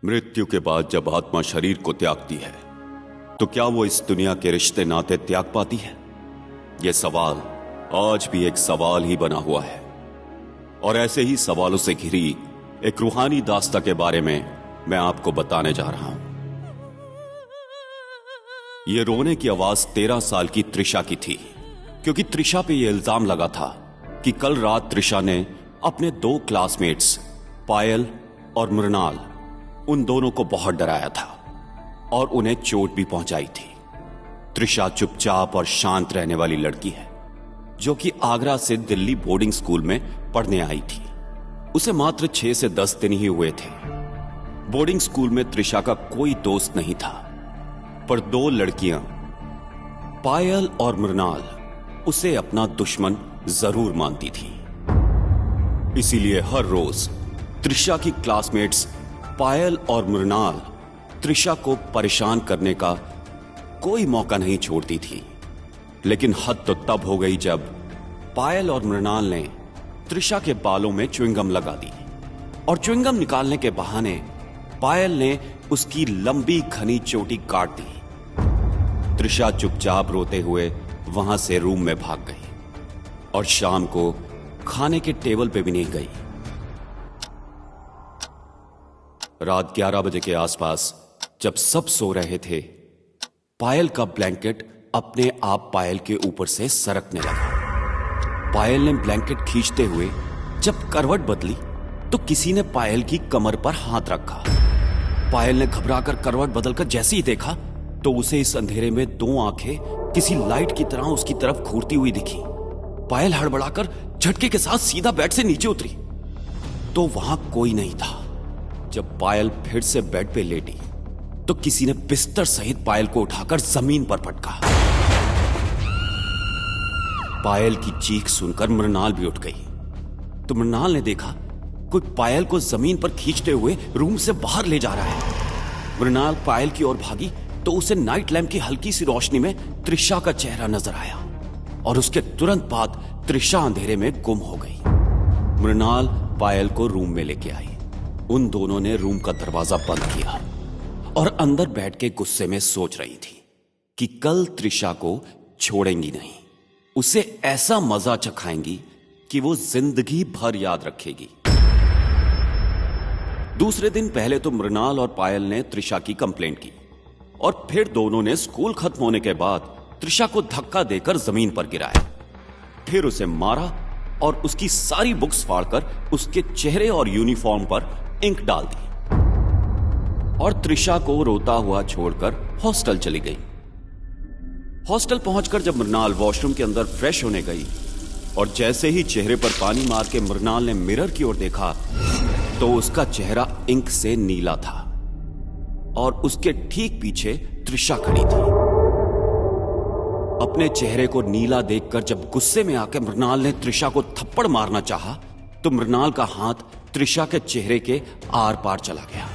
मृत्यु के बाद जब आत्मा शरीर को त्यागती है तो क्या वो इस दुनिया के रिश्ते नाते त्याग पाती है? यह सवाल आज भी एक सवाल ही बना हुआ है। और ऐसे ही सवालों से घिरी एक रूहानी दास्ता के बारे में मैं आपको बताने जा रहा हूं। यह रोने की आवाज 13 साल की त्रिशा की थी, क्योंकि त्रिशा पे यह इल्जाम लगा था कि कल रात त्रिशा ने अपने 2 क्लासमेट्स पायल और मृणाल उन दोनों को बहुत डराया था और उन्हें चोट भी पहुंचाई थी। त्रिशा चुपचाप और शांत रहने वाली लड़की है जो कि आगरा से दिल्ली बोर्डिंग स्कूल में पढ़ने आई थी। उसे मात्र 6 से 10 दिन ही हुए थे। बोर्डिंग स्कूल में त्रिशा का कोई दोस्त नहीं था, पर 2 लड़कियां पायल और मृणाल उसे अपना दुश्मन जरूर मानती थी। इसीलिए हर रोज त्रिशा की क्लासमेट्स पायल और मृणाल त्रिशा को परेशान करने का कोई मौका नहीं छोड़ती थी। लेकिन हद तो तब हो गई जब पायल और मृणाल ने त्रिशा के बालों में च्युइंगम लगा दी और च्युइंगम निकालने के बहाने पायल ने उसकी लंबी घनी चोटी काट दी। त्रिशा चुपचाप रोते हुए वहां से रूम में भाग गई और शाम को खाने के टेबल पे भी नहीं गई। रात 11 बजे के आसपास जब सब सो रहे थे, पायल का ब्लैंकेट अपने आप पायल के ऊपर से सरकने लगा। पायल ने ब्लैंकेट खींचते हुए जब करवट बदली तो किसी ने पायल की कमर पर हाथ रखा। पायल ने घबराकर करवट बदलकर जैसे ही देखा तो उसे इस अंधेरे में 2 आंखें किसी लाइट की तरह उसकी तरफ घूरती हुई दिखी। पायल हड़बड़ाकर झटके के साथ सीधा बेड से नीचे उतरी तो वहां कोई नहीं था। जब पायल फिर से बेड पे लेटी तो किसी ने बिस्तर सहित पायल को उठाकर जमीन पर पटका। पायल की चीख सुनकर मृणाल भी उठ गई तो मृणाल ने देखा कोई पायल को जमीन पर खींचते हुए रूम से बाहर ले जा रहा है। मृणाल पायल की ओर भागी तो उसे नाइट लैंप की हल्की सी रोशनी में त्रिशा का चेहरा नजर आया और उसके तुरंत बाद त्रिशा अंधेरे में गुम हो गई। मृणाल पायल को रूम में लेके आई। उन दोनों ने रूम का दरवाजा बंद किया और अंदर बैठ के गुस्से में सोच रही थी कि कल त्रिशा को छोड़ेंगी नहीं, उसे ऐसा मजा चखाएंगी कि वो जिंदगी भर याद रखेगी। दूसरे दिन पहले तो मृणाल और पायल ने त्रिशा की कंप्लेंट की और फिर दोनों ने स्कूल खत्म होने के बाद त्रिशा को धक्का देकर जमीन पर गिराया, फिर उसे मारा और उसकी सारी बुक्स फाड़कर उसके चेहरे और यूनिफॉर्म पर इंक डाल दी और त्रिशा को रोता हुआ छोड़कर हॉस्टल चली गई। हॉस्टल पहुंचकर जब मृणाल वॉशरूम के अंदर फ्रेश होने गई और जैसे ही चेहरे पर पानी मार के मृणाल ने मिरर की ओर देखा तो उसका चेहरा इंक से नीला था और उसके ठीक पीछे त्रिशा खड़ी थी। अपने चेहरे को नीला देखकर जब गुस्से में आकर मृणाल ने त्रिशा को थप्पड़ मारना चाहा तो मृणाल का हाथ त्रिशा के चेहरे के आर पार चला गया।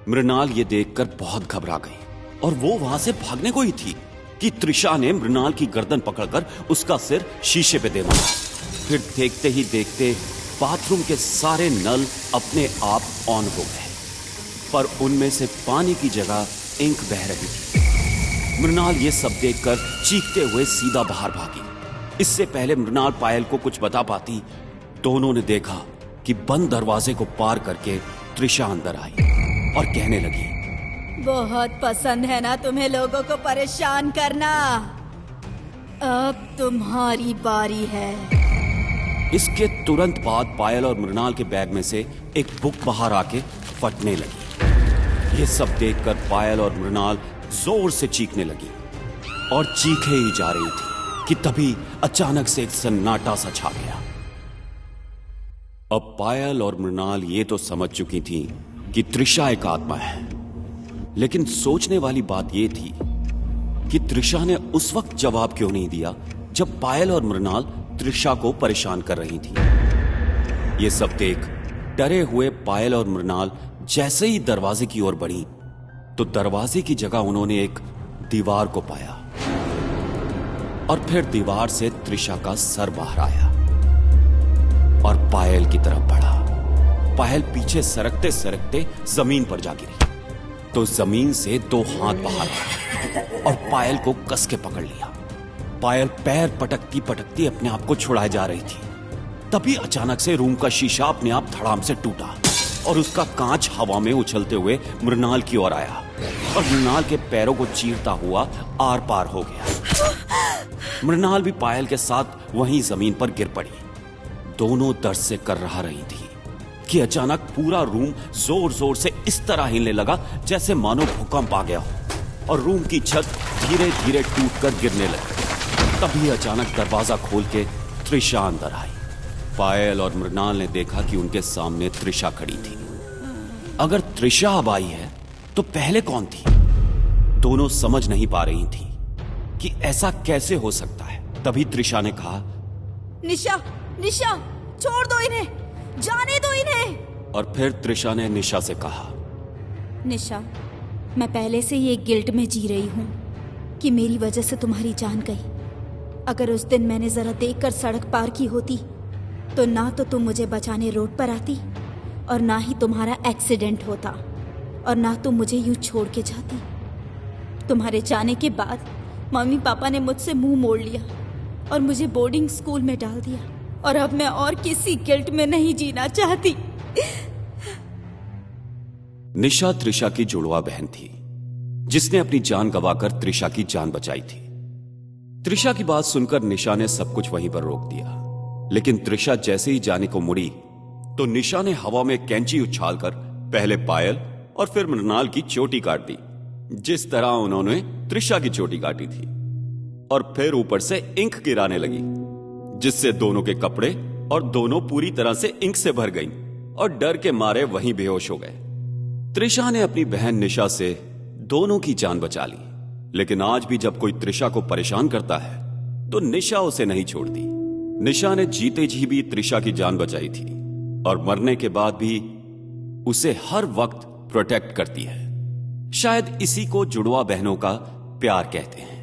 मृणाल ये देखकर बहुत घबरा गई और वो वहां से भागने को ही थी कि त्रिशा ने मृणाल की गर्दन पकड़कर उसका सिर शीशे पे दे मारा। फिर देखते ही देखते बाथरूम के सारे नल अपने आप ऑन हो गए, पर उनमें से पानी की जगह इंक बह रही थी। मृणाल ये सब देखकर चीखते हुए सीधा बाहर भागी। इससे पहले मृणाल पायल को कुछ बता पाती, दोनों ने देखा कि बंद दरवाजे को पार करके त्रिशा अंदर आई और कहने लगी, बहुत पसंद है ना तुम्हें लोगों को परेशान करना, अब तुम्हारी बारी है। इसके तुरंत बाद पायल और मृणाल के बैग में से एक बुक बाहर आके फटने लगी। ये सब देखकर पायल और मृणाल जोर से चीखने लगी और चीखे ही जा रही थी कि तभी अचानक से एक सन्नाटा सा छा गया। अब पायल और मृणाल ये तो समझ चुकी थी कि त्रिशा एक आत्मा है, लेकिन सोचने वाली बात यह थी कि त्रिशा ने उस वक्त जवाब क्यों नहीं दिया जब पायल और मृणाल त्रिशा को परेशान कर रही थी। ये सब देख डरे हुए पायल और मृणाल जैसे ही दरवाजे की ओर बढ़ी तो दरवाजे की जगह उन्होंने एक दीवार को पाया और फिर दीवार से त्रिशा का सर बाहर आया और पायल की तरफ बढ़ा। पायल पीछे सरकते सरकते जमीन पर जा गिरी तो जमीन से 2 हाथ बाहर आए और पायल को कस के पकड़ लिया। पायल पैर पटकती पटकती अपने आप को छुड़ाए जा रही थी। तभी अचानक से रूम का शीशा अपने आप धड़ाम से टूटा और उसका कांच हवा में उछलते हुए मृणाल की ओर आया और मृणाल के पैरों को चीरता हुआ आर पार हो गया। मृणाल भी पायल के साथ वहीं जमीन पर गिर पड़ी। दोनों दर्द से कर्रा रही थी कि अचानक पूरा रूम जोर जोर से इस तरह हिलने लगा जैसे मानो भूकंप आ गया हो और रूम की छत धीरे धीरे टूटकर गिरने लगी। तभी अचानक दरवाजा खोल के त्रिशा अंदर आई। पायल और मृणाल ने देखा कि उनके सामने त्रिशा खड़ी थी। अगर त्रिशा अब आई है तो पहले कौन थी? दोनों समझ नहीं पा रही थी कि ऐसा कैसे हो सकता है। तभी त्रिशा ने कहा, निशा, निशा, छोड़ दो इन्हें, जाने दो इन्हें। और फिर त्रिशा ने निशा से कहा, निशा, मैं पहले से ये गिल्ट में जी रही हूं कि मेरी वजह से तुम्हारी जान गई। अगर उस दिन मैंने जरा देखकर सड़क पार की होती तो ना तो तुम मुझे बचाने रोड पर आती और ना ही तुम्हारा एक्सीडेंट होता और ना तुम मुझे यूं छोड़ के जाती। तुम्हारे जाने के बाद मम्मी पापा ने मुझसे मुंह मोड़ लिया और मुझे बोर्डिंग स्कूल में डाल दिया और अब मैं और किसी गिल्ट में नहीं जीना चाहती। निशा त्रिशा की जुड़वा बहन थी जिसने अपनी जान गंवाकर त्रिशा की जान बचाई थी। त्रिशा की बात सुनकर निशा ने सब कुछ वहीं पर रोक दिया। लेकिन त्रिशा जैसे ही जाने को मुड़ी तो निशा ने हवा में कैंची उछालकर पहले पायल और फिर मृणाल की चोटी काट दी, जिस तरह उन्होंने त्रिशा की चोटी काटी थी। और फिर ऊपर से इंक गिराने लगी जिससे दोनों के कपड़े और दोनों पूरी तरह से इंक से भर गईं और डर के मारे वहीं बेहोश हो गए। त्रिशा ने अपनी बहन निशा से दोनों की जान बचा ली। लेकिन आज भी जब कोई त्रिशा को परेशान करता है तो निशा उसे नहीं छोड़ती। निशा ने जीते जी भी त्रिशा की जान बचाई थी और मरने के बाद भी उसे हर वक्त प्रोटेक्ट करती है। शायद इसी को जुड़वा बहनों का प्यार कहते हैं।